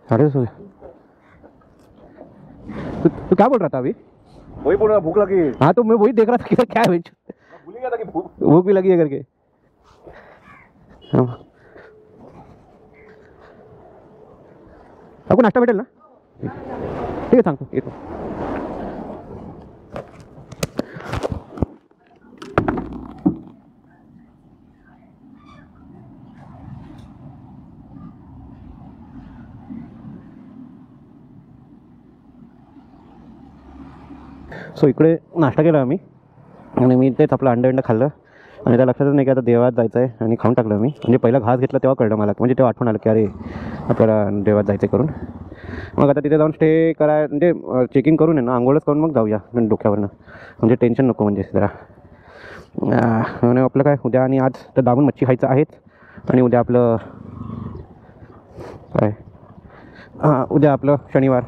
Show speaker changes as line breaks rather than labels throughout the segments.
अरे सो तू क्या बोल रहा था अभी?
वही बोल रहा, भूख लगी।
हाँ तो मैं वही देख रहा था कि क्या है,
भूल ही गया था कि
भूख भी लगी है करके। हाँ आपको नाश्ता भेटेल ना? ठीक आहे सांगतो येतो. सो इकडे नाश्ता केला आम्ही आणि मी तेच आपलं अंड खाल्लं आणि त्या लक्षातच नाही की आता देवात जायचं आहे आणि खाऊन टाकलं मी. म्हणजे पहिला घास घेतला तेव्हा कळलं मला, म्हणजे तेव्हा आठवण आलं की अरे आपल्याला देवात जायचं करून. मग आता तिथे जाऊन स्टे करा म्हणजे चेकिंग करून आहे ना, आंघोळच करून मग जाऊया डोक्यावरनं, म्हणजे टेन्शन नको म्हणजे जरा. आणि आपलं काय उद्या आणि आज तर दाबून मच्छी खायचं आहेच. आणि उद्या आपलं काय उद्या आपलं शनिवार.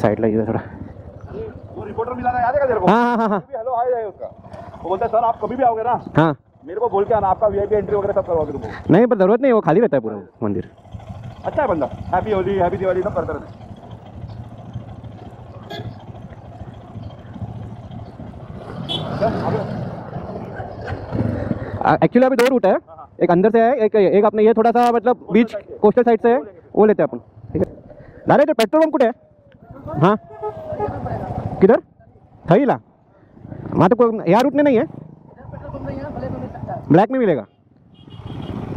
साइडला येऊ थोड़ा.
वो रिपोर्टर मिला था, याद है तेरे को?
हाँ
हेलो हाय है उसका. वो बोलता है सर आप कभी भी आओगे ना,
हाँ
मेरे को बोल के आना, आपका वीआईपी एंट्री वगैरह सब करवाओगे तुमको.
नहीं पर जरूरत नहीं है, वो खाली रहता है पूरा मंदिर.
अच्छा है बंदा. हैप्पी होली हैप्पी दिवाली सब करता रहता है.
एक्चुअली अभी 2 रूट है, एक अंदर से है, एक अपने ये थोड़ा सा मतलब बीच कोस्टल साइड से है, वो लेते हैं अपन. ठीक है दादा इधर पेट्रोल पंप कुठे है? हाँ किधर? थईला. वहाँ तो यहाँ रूट में नहीं है, ब्लैक में मिलेगा.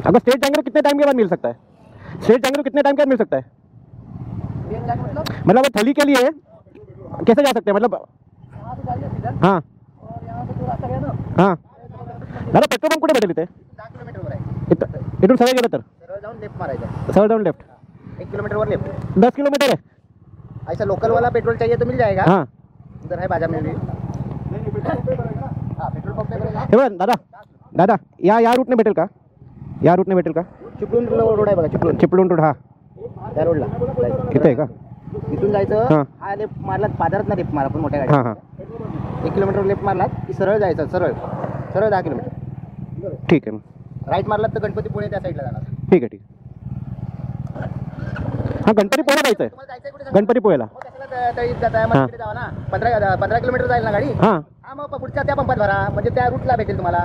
अगर स्टेट जाएंगे तो कितने टाइम के बाद मिल सकता है? स्टेट जाएंगे तो कितने टाइम के बाद मिल सकता है? मतलब अगर थली के लिए कैसे जा सकते हैं मतलब? हाँ हाँ दादा पेट्रोल पंप कुठे भेटेल इथे?
10 किलोमीटरवर आहे.
इथून सरळ गेलं तर?
सरळ जाऊन लेफ्ट मारायचा.
सरळ जाऊन लेफ्ट
1 किलोमीटरवर लेफ्ट.
10 किलोमीटर है.
ऐसा लोकल वाला पेट्रोल चाहिए तो मिल जाएगा.
हाँ
इधर है बाजार में भी. हाँ पेट्रोल पंप पे भरेगा.
हे बघा दादा दादा या रूटने भेटेल का? या रूटने भेटेल का?
चिपळूण रोड आहे बघा.
चिपळूण रोड. हा
त्या रोडला
इथे आहे का?
इथून जायचं.
हां.
हा लेफ्ट मारलात बाजारात ना लेफ्ट मारा पण मोठ्या
हां हां
गाडी. 1 किलोमीटर लेफ्ट मारलात की सरळ जायचं. सरळ 10 किलोमीटर.
ठीक आहे मग.
राईट मारलात तर गणपतीपुळे त्या साईडला जाणार.
ठीक आहे ठीक आहे. हां गणपतीपुळेला जायचं आहे.
तुम्हाला जायचं कुठे?
गणपतीपुळेला.
मग कशाला तळीत जाताय? मग तिकडे जावा ना. 15 किलोमीटर जाईल ना गाडी.
हां
हा मग पुढच्या त्या पंपात भरा, म्हणजे त्या रूटला भेटेल तुम्हाला.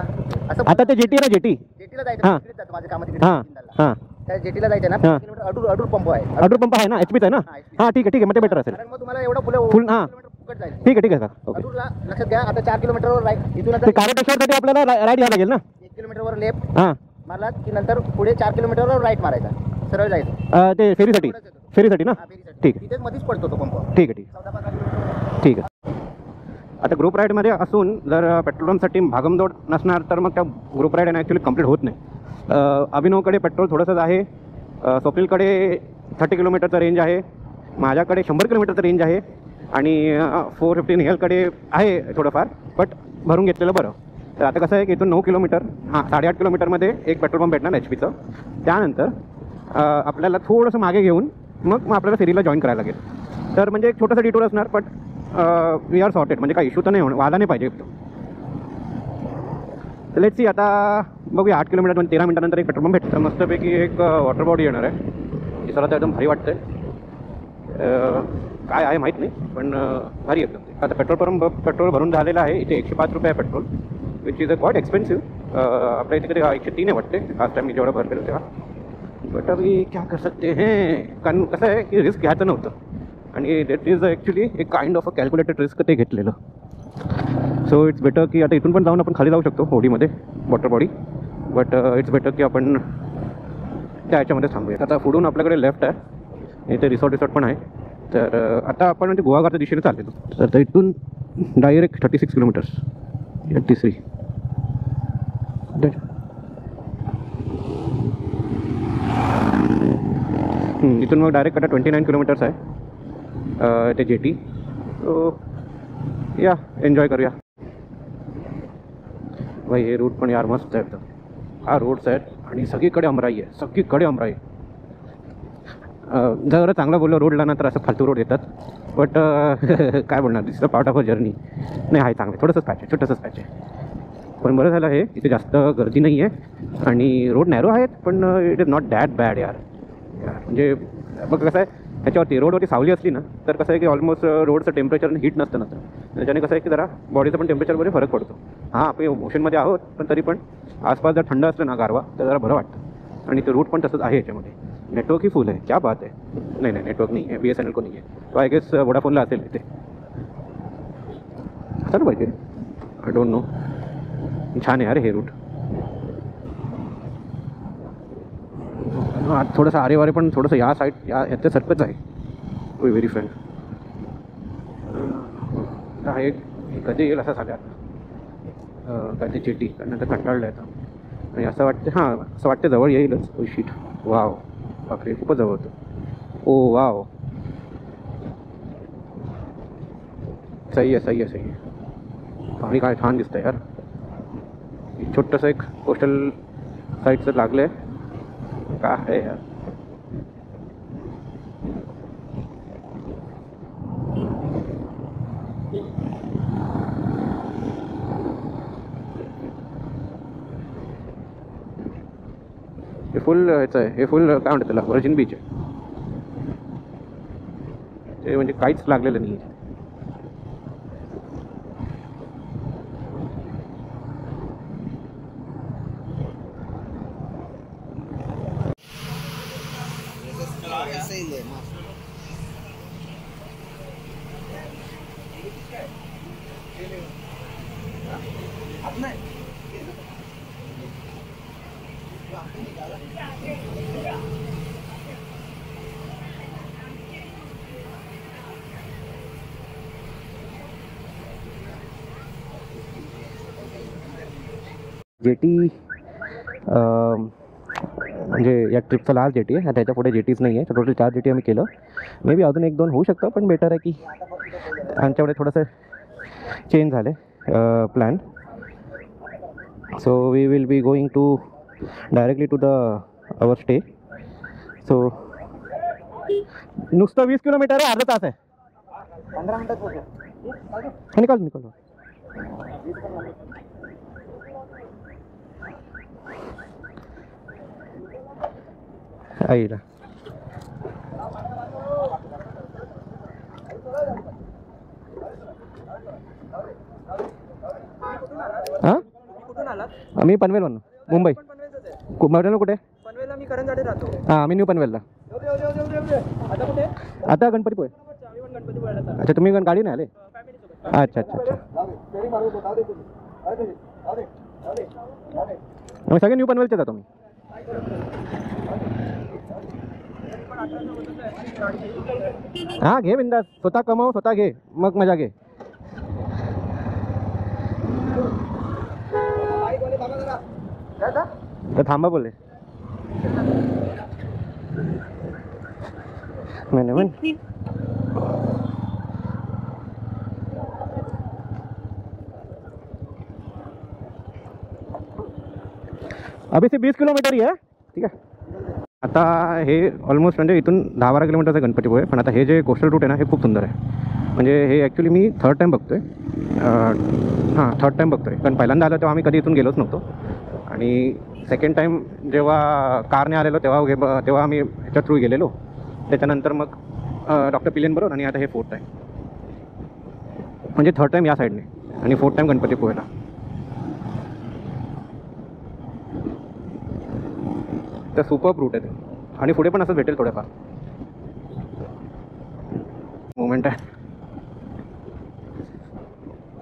असं
आता ते जेटी ना जेटी.
जेटीला जायचं.
हां.
तिकडेच जातो माझं काम तिकडे.
हां हां
त्या जेटीला जायचं ना.
हां.
5 किलोमीटर अडूर पंप आहे.
ऑर्डर पंप आहे ना, एचपीचा आहे ना?
हां, HP.
हां ठीक आहे मग ते बेटर असेल.
कारण मग तुम्हाला एवढं फुलं
फुल हां
फुकट जाईल.
ठीक आहे का? ओके.
अडूरला लक्षात घ्या. आता 4 किलोमीटरवर राईट. इथून
ते
आता
कार्यदर्शनासाठी आपल्याला राईट घ्यावं लागेल ना?
1 किलोमीटरवर लेफ्ट
हां
मारलात की नंतर पुढे 4 किलोमीटरवर राईट मारायचा. सरळ जायचं.
ते फेरीसाठी ना?
हा, फेरीसाठी.
ठीक आहे
तिथेच मध्येच पडतो तो पंप.
ठीक आहे ठीक
14-15 किलोमीटर.
ठीक आहे. आता ग्रुप राईडमध्ये असून जर पेट्रोल पंपसाठी भागमदौड नसणार तर मग त्या ग्रुप राईड ॲक्च्युली कंप्लीट होत नाही. अभिनवकडे पेट्रोल थोडंसंच आहे, स्वप्नीलकडे 30 किलोमीटरचं रेंज आहे, माझ्याकडे 100 किलोमीटरचं रेंज आहे आणि 450 हेलकडे आहे थोडंफार, बट भरून घेतलेलं बरं. तर आता कसं आहे की इथून 9 किलोमीटर 8.5 किलोमीटरमध्ये एक पेट्रोल पंप भेटणार HP चं. त्यानंतर आपल्याला थोडंसं मागे घेऊन मग आपल्याला फेरीला जॉईन करायला लागेल. तर म्हणजे एक छोटंसं डिटूर असणार, बट वी आर सॉर्टेड, म्हणजे काही इश्यू तर नाही वाला नाही पाहिजे. लेट्स सी आता बघूया. 8 किलोमीटर 13 मिनिटानंतर एक पेट्रोल पंप भेटतं. मस्तपैकी एक वॉटर बॉडी येणार आहे. दिसायला तर एकदम भारी वाटतं आहे. काय आहे माहीत नाही पण भारी एकदम. आता पेट्रोल भरून झालेलं आहे. इथे 105 रुपये आहे petrol, which is a quiet expensive. आपल्या इथे कधी 103 आहे वाटते लास्ट टाइम मी जेवढं भरलेलं तेव्हा. बट अभी क्या कर सकते हैं, कारण कसं आहे की रिस्क घ्यायचं नव्हतं आणि दॅट इज ॲक्च्युली एक kind of a calculated risk ते घेतलेलं. सो इट्स बेटर की आता इथून पण जाऊन आपण खाली जाऊ शकतो होडीमध्ये, water body, but it's better की आपण त्या ह्याच्यामध्ये थांबूया. आता पुढून आपल्याकडे लेफ्ट आहे, इथे रिसॉर्ट पण आहे. तर आता आपण म्हणजे गुहागरच्या दिशेने चाललेलो. तर इथून डायरेक्ट 36 किलोमीटर्स 83. इथून मग डायरेक्ट आता 29 किलोमीटर्स आहे ते जेटी. सो या एन्जॉय करूया. भाई हे रूट पण यार मस्त आहे एकदम. हा रोड्स आहेत आणि सगळीकडे अमराई आहे, सगळीकडे अमराई. जर चांगलं बोललो रोडला ना तर असं फालतू रोड येतात, बट काय बोलणार, this is part of a journey. नाही आहे चांगलं, थोडंसंच पॅच आहे, छोटंसंच पॅच आहे, पण बरं झालं आहे इथे जास्त गर्दी नाही आहे आणि रोड नॅरो आहेत, पण it is not that bad यार. म्हणजे बघ कसं आहे ह्याच्यावरती रोडवरती सावली असली ना तर कसं आहे की ऑलमोस्ट रोडचं टेम्परेचर हीट नसतं ना, त्याच्याने कसं आहे की जरा बॉडीचं पण टेम्परेचरमध्ये फरक पडतो. हां आपण मोशनमध्ये आहोत पण तरी पण आसपास जर थंड असलं ना गारवा तर जरा बरं वाटतं. आणि ते रूट पण तसंच आहे याच्यामध्ये. नेटवर्क ही फुल आहे, क्या बात आहे. नाही नाही नेटवर्क नाही आहे, BSNL को नाही आहे, तो आय गेस वोडाफोनला असेल इथे. असं ना पाहिजे, आय डोंट नो. छान आहे अरे हे रूट. थोडंसं आरे वारे पण थोडंसं या साईड याच्या सरकच आहे. टू व्हेरी फ्रेंड हे कधी येईल असं झालं काय ते जेटी, कारण आता कंटाळलं आहे आता आणि असं वाटतं, हां असं वाटतं जवळ येईलच. ओ शीट, वाव बापरे खूपच जवळ होतं. ओ वाव, सही आहे सही आहे सही आहे. पाणी काय छान दिसतं यार. छोटंसं एक कोस्टल साईडचं लागलं आहे, काय आहे यार. हे फुल ह्याचं आहे, हे फुल काय म्हणतात त्याला, व्हर्जिन बीच आहे ते, म्हणजे काहीच लागलेलं नाही आहे. जेटी म्हणजे या ट्रिपचा लास्ट जेटी आहे, त्याच्या पुढे जेटीज नाही आहे. टोटल 4 जेटी आम्ही केलं. मे बी अजून 1-2 होऊ शकतं, पण बेटर आहे की आमच्याकडे थोडंसं चेंज झालं आहे plan. So we will be going to directly to the our stay. So नुसतं 20 किलोमीटर आहे, अर्धा तास आहे.
15 मिनटात पोहोचू.
निकाल आईला. हां आम्ही पनवेलवरून, मुंबई. पनवेल कुठे?
पनवेलला मी करंजाडे राहतो.
हां आम्ही न्यू पनवेलला.
आता कुठे?
आता गणपतीपुळे. अच्छा तुम्ही गाडी नाही आले? अच्छा अच्छा अच्छा. मग सगळे न्यू पनवेलचे जातो मी. हां घे बिंदास, स्वतः कमाव स्वतः घे, मग मजा घे. तर थांबा बोले मैंने मन. अभी से 20 किलोमीटर ही आहे. ठीक आहे. आता हे ऑलमोस्ट म्हणजे इथून 10-12 किलोमीटरचं गणपतीपुळे. पण आता हे जे कोस्टल रूट आहे ना हे खूप सुंदर आहे. म्हणजे हे ॲक्च्युली मी थर्ड टाईम बघतो आहे. हां थर्ड टाईम बघतो आहे, कारण पहिल्यांदा आलं तेव्हा आम्ही कधी इथून गेलोच नव्हतो. आणि सेकंड टाईम जेव्हा कारने आलेलो तेव्हा आम्ही ह्याच्या थ्रू गेलेलो. त्याच्यानंतर मग डॉक्टर पिलेन बरोबर, आणि आता हे फोर्थ टाईम. म्हणजे थर्ड टाईम या साईडने आणि फोर्थ टाईम गणपतीपुळेला. तर सुपर रूट आहे ते, आणि पुढे पण असं भेटेल थोडंफार. मोमेंट आहे.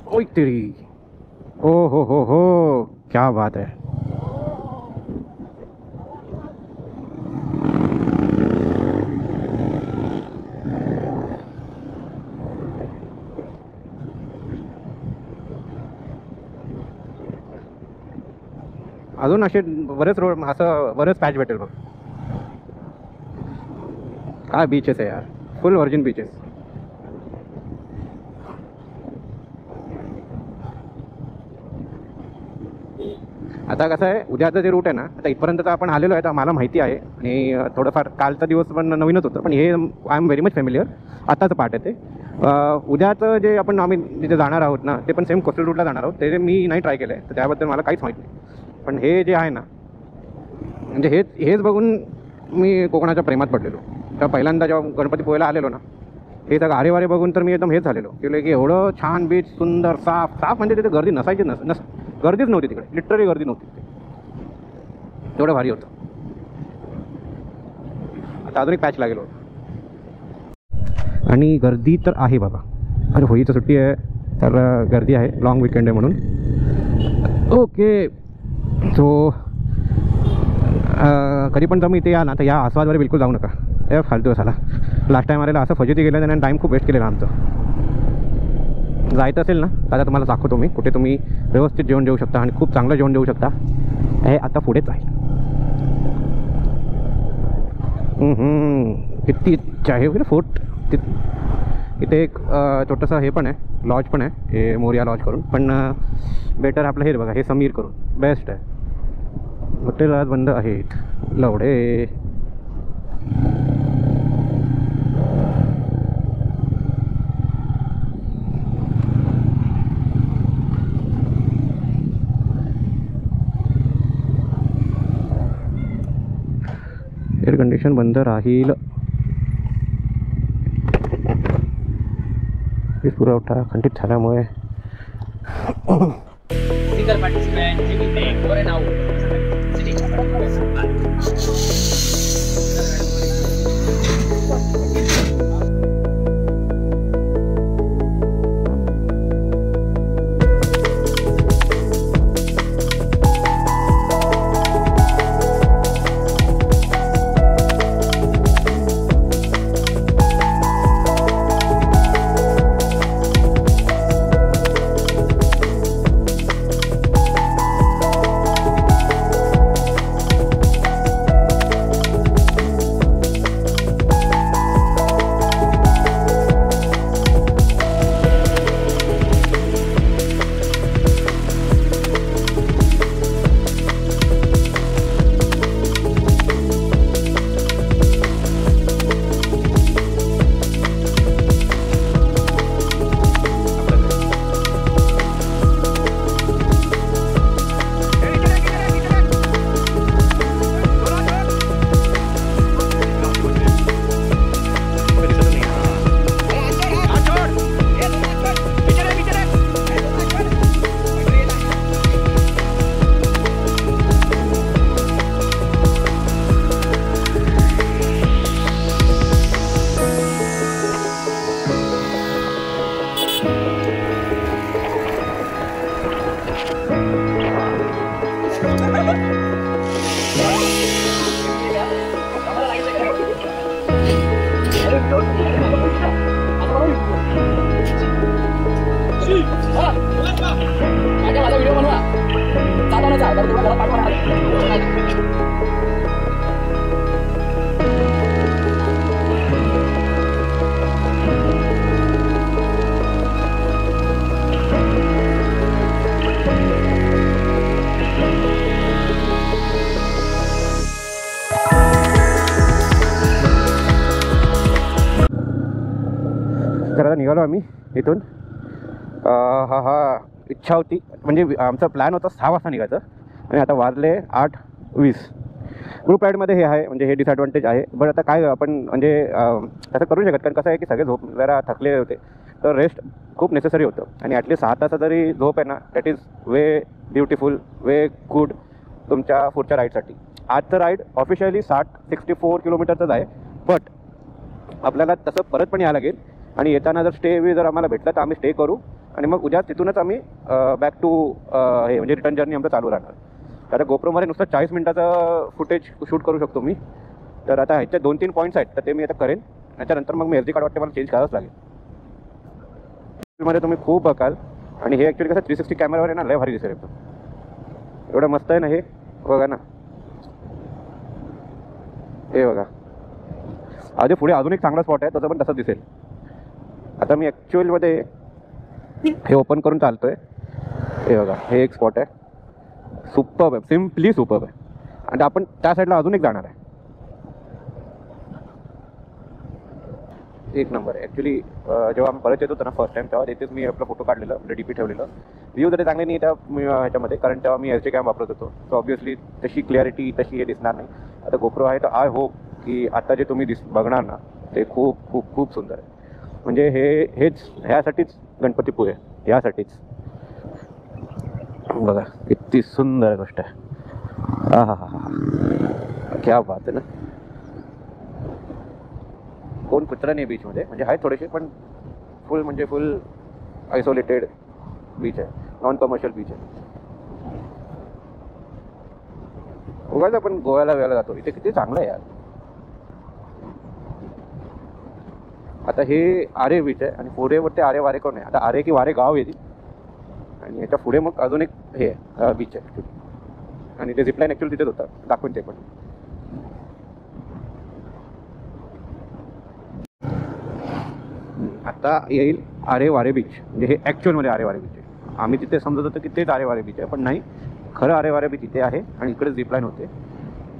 ओय तेरी, ओ हो क्या बात है. अजून असे बरेच रोड, असं बरेच पॅच भेटेल बघ. काय बीचेस आहे यार, फुल व्हर्जिन बीचेस. आता कसं आहे, उद्याचं जे रूट आहे ना, आता इथपर्यंत तर आपण आलेलो आहे तर मला माहिती आहे आणि थोडंफार कालचा दिवस पण नवीनच होतं, पण हे I am very much familiar. आत्ताचं पार्ट आहे ते. उद्याचं जे आम्ही जिथे जाणार आहोत ना, ते पण सेम कोस्टल रूटला जाणार आहोत. ते मी नाही ट्राय केलं आहे, तर त्याबद्दल मला काहीच माहीत नाही. पण हे जे आहे ना, म्हणजे हेच बघून मी कोकणाच्या प्रेमात पडलेलो. तर पहिल्यांदा जेव्हा गणपतीपुळेला आलेलो ना, हे सगळं आरेवारे बघून तर मी एकदम हेच झालेलो की एवढं छान बीच, सुंदर, साफ म्हणजे तिथे गर्दी नसायची, गर्दीच नव्हती तिकडे, लिटरली गर्दी नव्हती तिथे. एवढं भारी होतं. आता अजून एक पॅच लागेल होतं. आणि गर्दी तर आहे बाबा. अरे होळीची सुट्टी आहे तर गर्दी आहे, लॉंग विकेंड आहे म्हणून. ओके, सो कधी पण तुम्ही इथे या ना, तर या आस्वादवारे बिलकुल जाऊ नका. हे फालतू झाला. लास्ट टाईम आलेला असं फजिती गेलं त्याने, टाईम खूप वेस्ट केलेला आमचं. जायचं असेल ना, आता तुम्हाला दाखवतो मी कुठे तुम्ही व्यवस्थित जेवण जेवू शकता आणि खूप चांगलं जेवण जेवू शकता. हे आता पुढेच आहे. किती आहे वगैरे फोर्ट. इथे एक छोटंसं हे पण आहे, लॉज पण आहे, हे मोरिया लॉज करून. पण बेटर आपलं हे बघा, हे समीर करून बेस्ट आहे. हॉटेल आज बंद आहेत. लवडे एअर कंडिशन बंद राहील. वीज पुरवठा खंडित झाल्यामुळे तर आता निघालो आम्ही इथून. इच्छा होती, म्हणजे आमचा प्लॅन होता 6 वाजता निघायचं आणि आता वाजले 8:20. ग्रुप राईडमध्ये हे आहे, म्हणजे हे डिसॲडव्हान्टेज आहे. बट आता काय आपण म्हणजे तसं करू शकत, कारण कसं आहे की सगळे झोप जरा थकलेले होते, तर रेस्ट खूप नेसेसरी होतं. आणि ॲटलीस्ट 6 तासाचा जरी झोप आहे ना, that is way beautiful, way good तुमच्या पुढच्या राईडसाठी. आजचं राईड ऑफिशियली 64 किलोमीटरचंच आहे, बट आपल्याला तसं परत पण यायला लागेल. आणि येताना जर स्टे जर आम्हाला भेटलं तर आम्ही स्टे करू आणि मग उद्या तिथूनच आम्ही बॅक टू हे म्हणजे रिटर्न जर्नी आमचं चालू राहणार. आता गोप्रोमध्ये नुसतं 40 मिनिटाचं फुटेज शूट करू शकतो मी. तर आता ह्याचे 2-3 पॉईंट्स आहेत, तर ते मी आता करेन. त्याच्यानंतर मग मी SD कार्ड वाटते मला चेंज करावंच लागेल. मध्ये तुम्ही खूप बघाल. आणि हे ॲक्च्युली कसं 360 कॅमेरावर आहे ना, लय भारी दिसेल एकदम. एवढं मस्त आहे ना हे, बघा ना, हे बघा. अजून पुढे अजून एक चांगला स्पॉट आहे, त्याचं पण तसंच दिसेल. आता मी ॲक्च्युअलमध्ये हे ओपन करून चालतो आहे. हे बघा, हे एक स्पॉट आहे, सुपर्ब आहे, सिम्पली सुपर्ब आहे. आणि आपण त्या साईडला अजून एक जाणार आहे, एक नंबर आहे. ॲक्च्युली जेव्हा आम्ही परत येत होतो ना फर्स्ट टाईम, तेव्हा तिथेच मी आपला फोटो काढलेलं, आपलं डी पी ठेवलेलं. व्ह्यू तरी चांगले नाही त्या ह्याच्यामध्ये, कारण तेव्हा मी एच डी कॅम वापरत होतो. सो ऑब्व्हियसली तशी क्लॅरिटी तशी हे दिसणार नाही. आता गोप्रो आहे, तर आय होप की आता जे तुम्ही बघणार ना ते खूप खूप खूप सुंदर आहे. म्हणजे हेच ह्यासाठीच गणपतीपुळे, ह्यासाठीच. बघा किती सुंदर गोष्ट आहे. हा हा हा हा, क्या बात आहे ना. कोण कुत्रा नाही बीचमध्ये, म्हणजे आहे थोडेसे, पण फुल आयसोलेटेड बीच आहे, नॉन कमर्शियल बीच आहे. उगाच आपण गोव्याला जातो, इथे किती चांगलं आहे यार. आता हे आरे बीच आहे आणि पुढेवरती आरे वारे कोण आहे. आता आरे की वारे गाव येते आणि याच्या पुढे मग अजून एक हे बीच आहे ॲक्च्युली. आणि ते झिपलाईन ॲक्च्युली तिथेच होतं, दाखवून ते पण. आता येईल आरे वारे बीच, म्हणजे हे ॲक्च्युअलमध्ये आरे वारे बीच आहे. आम्ही तिथे समजत होतो की तेच आरे वारे बीच आहे, पण नाही, खरं आरे वारे बीच इथे आहे आणि इकडे झिपलाईन होते.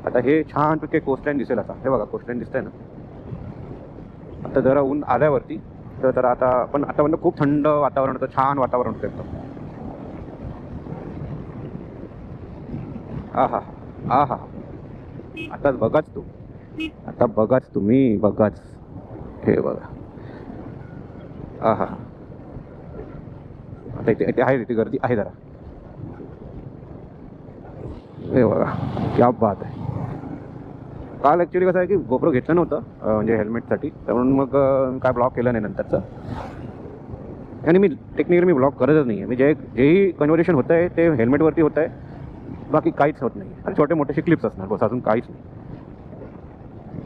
आता हे छानपैकी कोस्टलाईन दिसेल. आता हे बघा कोस्टलाईन दिसतंय ना. आता जरा ऊन आल्यावरती तर आता पण आता म्हणजे खूप थंड वातावरण होतं, छान वातावरण होतं एकदम. हा हा हा हा, आताच बघाच तू, आता बघाच तुम्ही, बघाच. हे बघा, हा हा, आता इथे आहे, इथे गर्दी आहे जरा. हे बघा क्या बात आहे. काल ॲक्च्युली कसं आहे की गोप्रो घेतलं नव्हतं म्हणजे हेल्मेटसाठी, म्हणून मग काय ब्लॉक केलं नाही नंतरचं. आणि मी टेक्निकली ब्लॉक करतच नाही आहे. मी जेही कन्व्हर्सेशन होतं आहे ते हेल्मेटवरती होतं आहे, बाकी काहीच होत नाही. आणि छोटे मोठेसे क्लिप्स असणार बस, अजून काहीच नाही.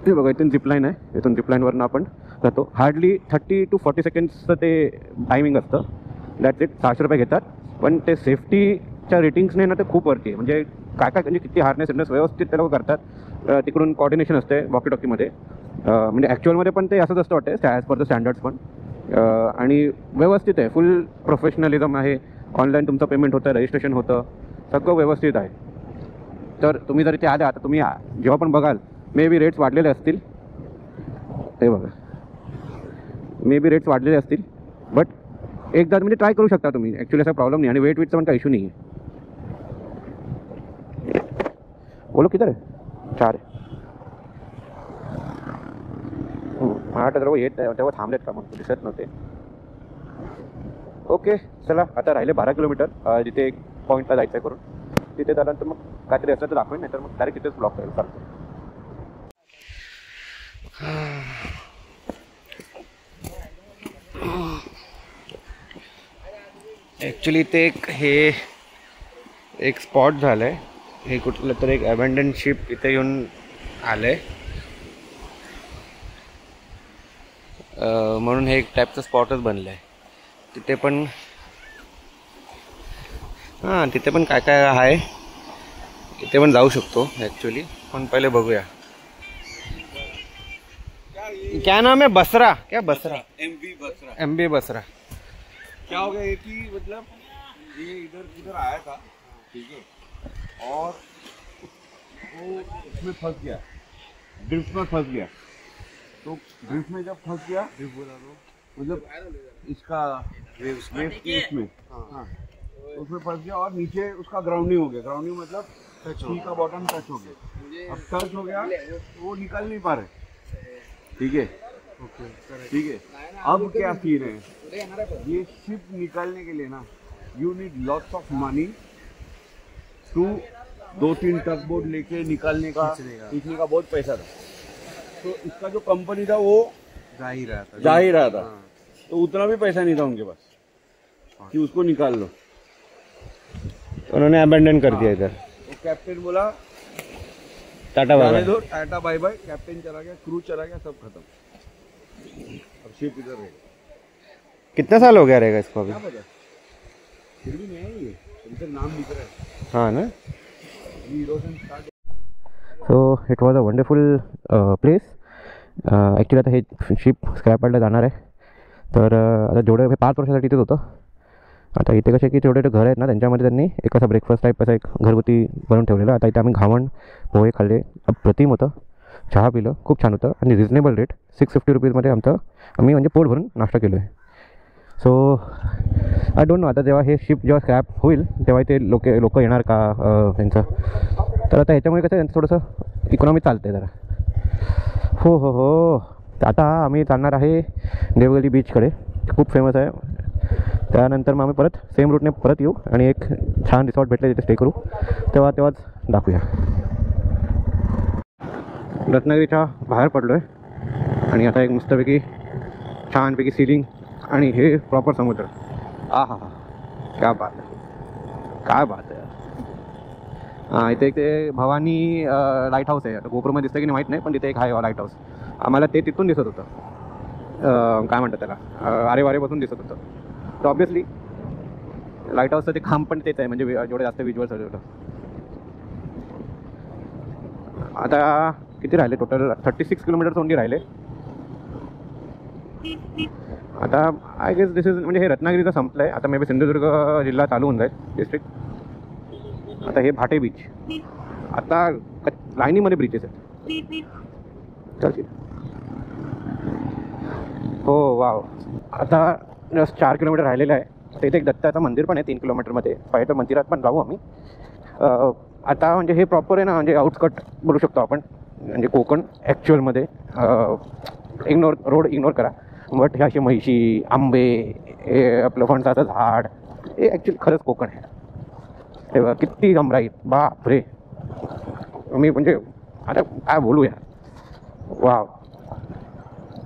ते बघा इथून झिपलाईन आहे, इथून झिपलाईनवरनं आपण जातो. हार्डली 30 to 40 सेकंड्सचं ते टायमिंग असतं. That's it. 600 रुपये घेतात, पण ते सेफ्टीच्या रेटिंग्सने ना ते खूप वरती आहे. म्हणजे काय म्हणजे किती हार्नेस व्यवस्थित ते लोक करतात. तिकडून कॉर्डिनेशन असते वॉकी टॉकीमध्ये, म्हणजे ॲक्च्युअलमध्ये पण ते असंच असतं वाटतं ॲज पर द स्टँडर्ड्स पण. आणि व्यवस्थित आहे, फुल प्रोफेशनलिझम आहे. ऑनलाईन तुमचं पेमेंट होतं, रजिस्ट्रेशन होतं, सगळं व्यवस्थित आहे. तर तुम्ही जर इथे आल्या, आता तुम्ही जेव्हा पण बघाल मे बी रेट्स वाढलेले असतील. ते बघा मे बी रेट्स वाढलेले असतील, बट एकदा म्हणजे ट्राय करू शकता तुम्ही. ॲक्च्युली असा प्रॉब्लेम नाही आणि वेटचा पण काही इश्यू नाही आहे. बोलो किधर आहे? 4 आहे. मला तर येत नाही, तेव्हा थांबलेत का मग दिसत नव्हते. ओके चला, आता राहिले 12 किलोमीटर. जिथे एक पॉईंटला जायचं आहे करून, तिथे झाल्यानंतर मग काहीतरी असलं तर दाखवेन, नाही तर मग डायरेक्ट तिथेच ब्लॉक करायला चालतं. ॲक्च्युली ते एक स्पॉट झालं आहे. हे कुठलं तर एक अबॅन्डन शिप इथे येऊन आलं आहे, म्हणून हे एक टाईपचं स्पॉटच बनलं आहे. तिथे पण तिथे पण काय काय आहे, तिथे पण जाऊ शकतो ॲक्च्युली. पण पहिले बघूया. क्या नाम है? बसरा. क्या बसरा? MV बसरा.
क्या हो गया ये कि मतलब ये इधर आया था, ठीक है, और वो इसमें फंस गया, ड्रिफ्ट में फंस गया. तो ड्रिफ्ट में जब फंस गया, मतलब इसका वेव की इसमें, हाँ, उसमें फंस गया और नीचे उसका ग्राउंडिंग हो गया. ग्राउंडिंग मतलब सी का बॉटम टच हो गया. अब टच हो गया तो वो निकल नहीं पा रहे. ठीक है, ठीक है. अब क्या सीन है, ये शिप निकालने के लिए ना you need lots of money to 2-3 tug boat लेके निकालने का, खींचने का बहुत पैसा था. तो इसका जो कंपनी था वो जा ही रहा था. तो उतना भी पैसा नहीं था उनके पास कि उसको निकाल लो.
उन्होंने अबैंडन कर दिया इधर.
तो कैप्टन बोला
टाटा बाय बाय.
दो, टाटा बाय बाय. कैप्टन चला गया, क्रू चला गया, सब खत्म. अब शिप इधर रहेगा.
कितना साल हो गया रहेगा इसको अभी?
क्या पता, फिर भी नहीं है ये, इधर नाम लिख रहा है.
हाँ ना.
Heroes end start.
So it was a wonderful place, actually आता हे शिप स्क्रॅपयार्डला जाणार आहे. तर आता जेवढं हे 5 वर्षासाठी इथेच होतं. आता इथे कसे की छोटे छोटे घर आहेत ना, त्यांच्यामध्ये त्यांनी एक असा ब्रेकफास्ट टाईप असा एक घरगुती बनवून ठेवलेला. आता इथे आम्ही घावण पोहे खाल्ले, अप्रतिम होतं. चहा पिलं, खूप छान होतं आणि रिजनेबल रेट 650 रुपीजमध्ये आम्ही म्हणजे पोट भरून नाश्ता केलो आहे. सो आय डोंट नो आता जेव्हा हे शिप जेव्हा स्क्रॅप होईल तेव्हा ते लोक येणार का त्यांचं. तर आता ह्याच्यामुळे कसं त्यांचं थोडंसं इकॉनॉमी चालते जरा. हो आता आम्ही चालणार आहे देवगली बीचकडे, खूप फेमस आहे. त्यानंतर मग आम्ही परत सेम रूटने परत येऊ आणि एक छान रिसॉर्ट भेटले तिथे स्टे करू, तेव्हाच दाखवूया. रत्नागिरीच्या बाहेर पडलो आहे आणि आता एक मस्तपैकी छानपैकी सीलिंग आणि हे प्रॉपर समुद्र. हा क्या बात आहे, काय बात आहे. हां, इथे एक ते भवानी लाईट हाऊस आहे. आता गोपुरमध्ये दिसतं की नाही माहीत नाही, पण तिथे एक आहे लाईट हाऊस. आम्हाला ते तिथून दिसत होतं. काय म्हणतात त्याला, आरेवारेपासून दिसत होतं. तर ऑब्वियसली लाईट हाऊसचं ते काम पण तेच आहे, म्हणजे जेवढे जास्त विज्युअल होतं. आता किती राहिले टोटल, 36 किलोमीटर्स ओनली राहिले. आता आय गेस दिस इज म्हणजे हे रत्नागिरीचं संपलं आहे. आता मे बी सिंधुदुर्ग जिल्हा चालू होऊन जाईल, डिस्ट्रिक्ट. आता हे भाटे बीच, आता लाईनीमध्ये ब्रिजेस आहेत. चल हो वाव. आता जस्ट 4 किलोमीटर राहिलेलं आहे. तर इथे एक दत्ताचं मंदिर पण आहे 3 किलोमीटरमध्ये. पाहिजे तर मंदिरात पण जाऊ आम्ही. आता म्हणजे हे प्रॉपर आहे ना, म्हणजे आउटस्कट बोलू शकतो आपण, म्हणजे कोकण ॲक्च्युअलमध्ये. रोड इग्नोर करा, बट हे असे म्हैशी, आंबे, हे आपलं फणसाचं झाड, हे ॲक्च्युअली खरंच कोकण आहे. हे बघा किती आमराई, बापरे. मी म्हणजे आता काय बोलू यार, वाव,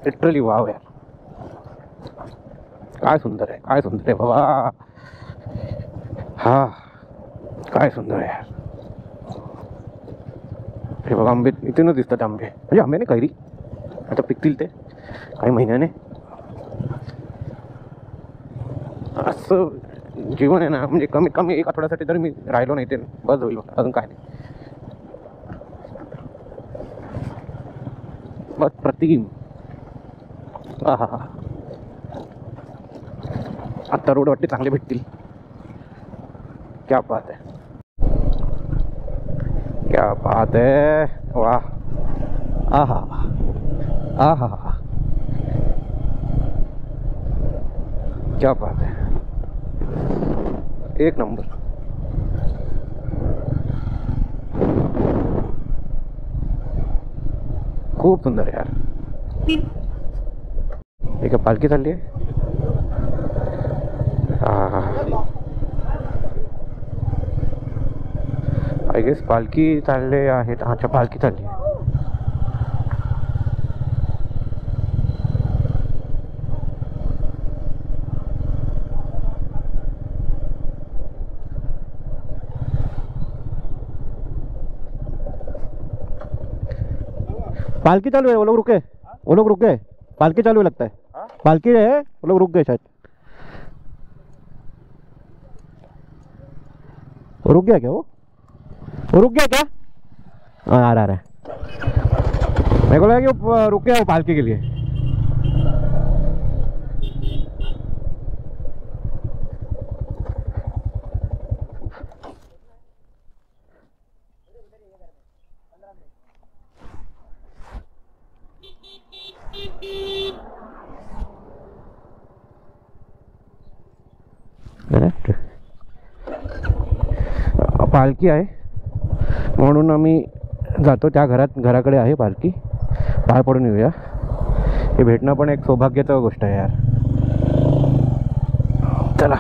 लिटरली वाव यार. काय सुंदर आहे, काय सुंदर आहे बाबा. हा, काय सुंदर आहे यार. हे बघा आंबे इथूनच दिसतात. आंबे म्हणजे आंबे नाही, कैरी. आता पिकतील ते काही महिन्याने. असं जीवन आहे ना, म्हणजे कमीत कमी 1 आठवड्यासाठी जर मी राहिलो नाही ते बस होईल, अजून काय नाही. बस प्रतिम. हा आत्ता रोड वाटते चांगले भेटतील. क्या बात है, क्या बात है. वाह, आहा, क्या बात है, एक नंबर. खूप सुंदर आहे यार. एक पालखी चालली आहे. आय गेस पालखी चालले आहेत. अच्छा, पालखी चालली आहे. पालकी चालू है, वो लोग रुके, पालकी चालू है लगता है. पालकी है, वो लोग रुक गए शायद. रुक गया क्या वो रुक गया क्या? हाँ आ रहा है. मेरे को लगा कि वो रुक गया वो पालकी के लिए. पालखी आहे म्हणून आम्ही जातो. त्या घराकडे आहे पालखी. पाय पडून येऊया. हे भेटणं पण एक सौभाग्याची गोष्ट आहे यार. चला.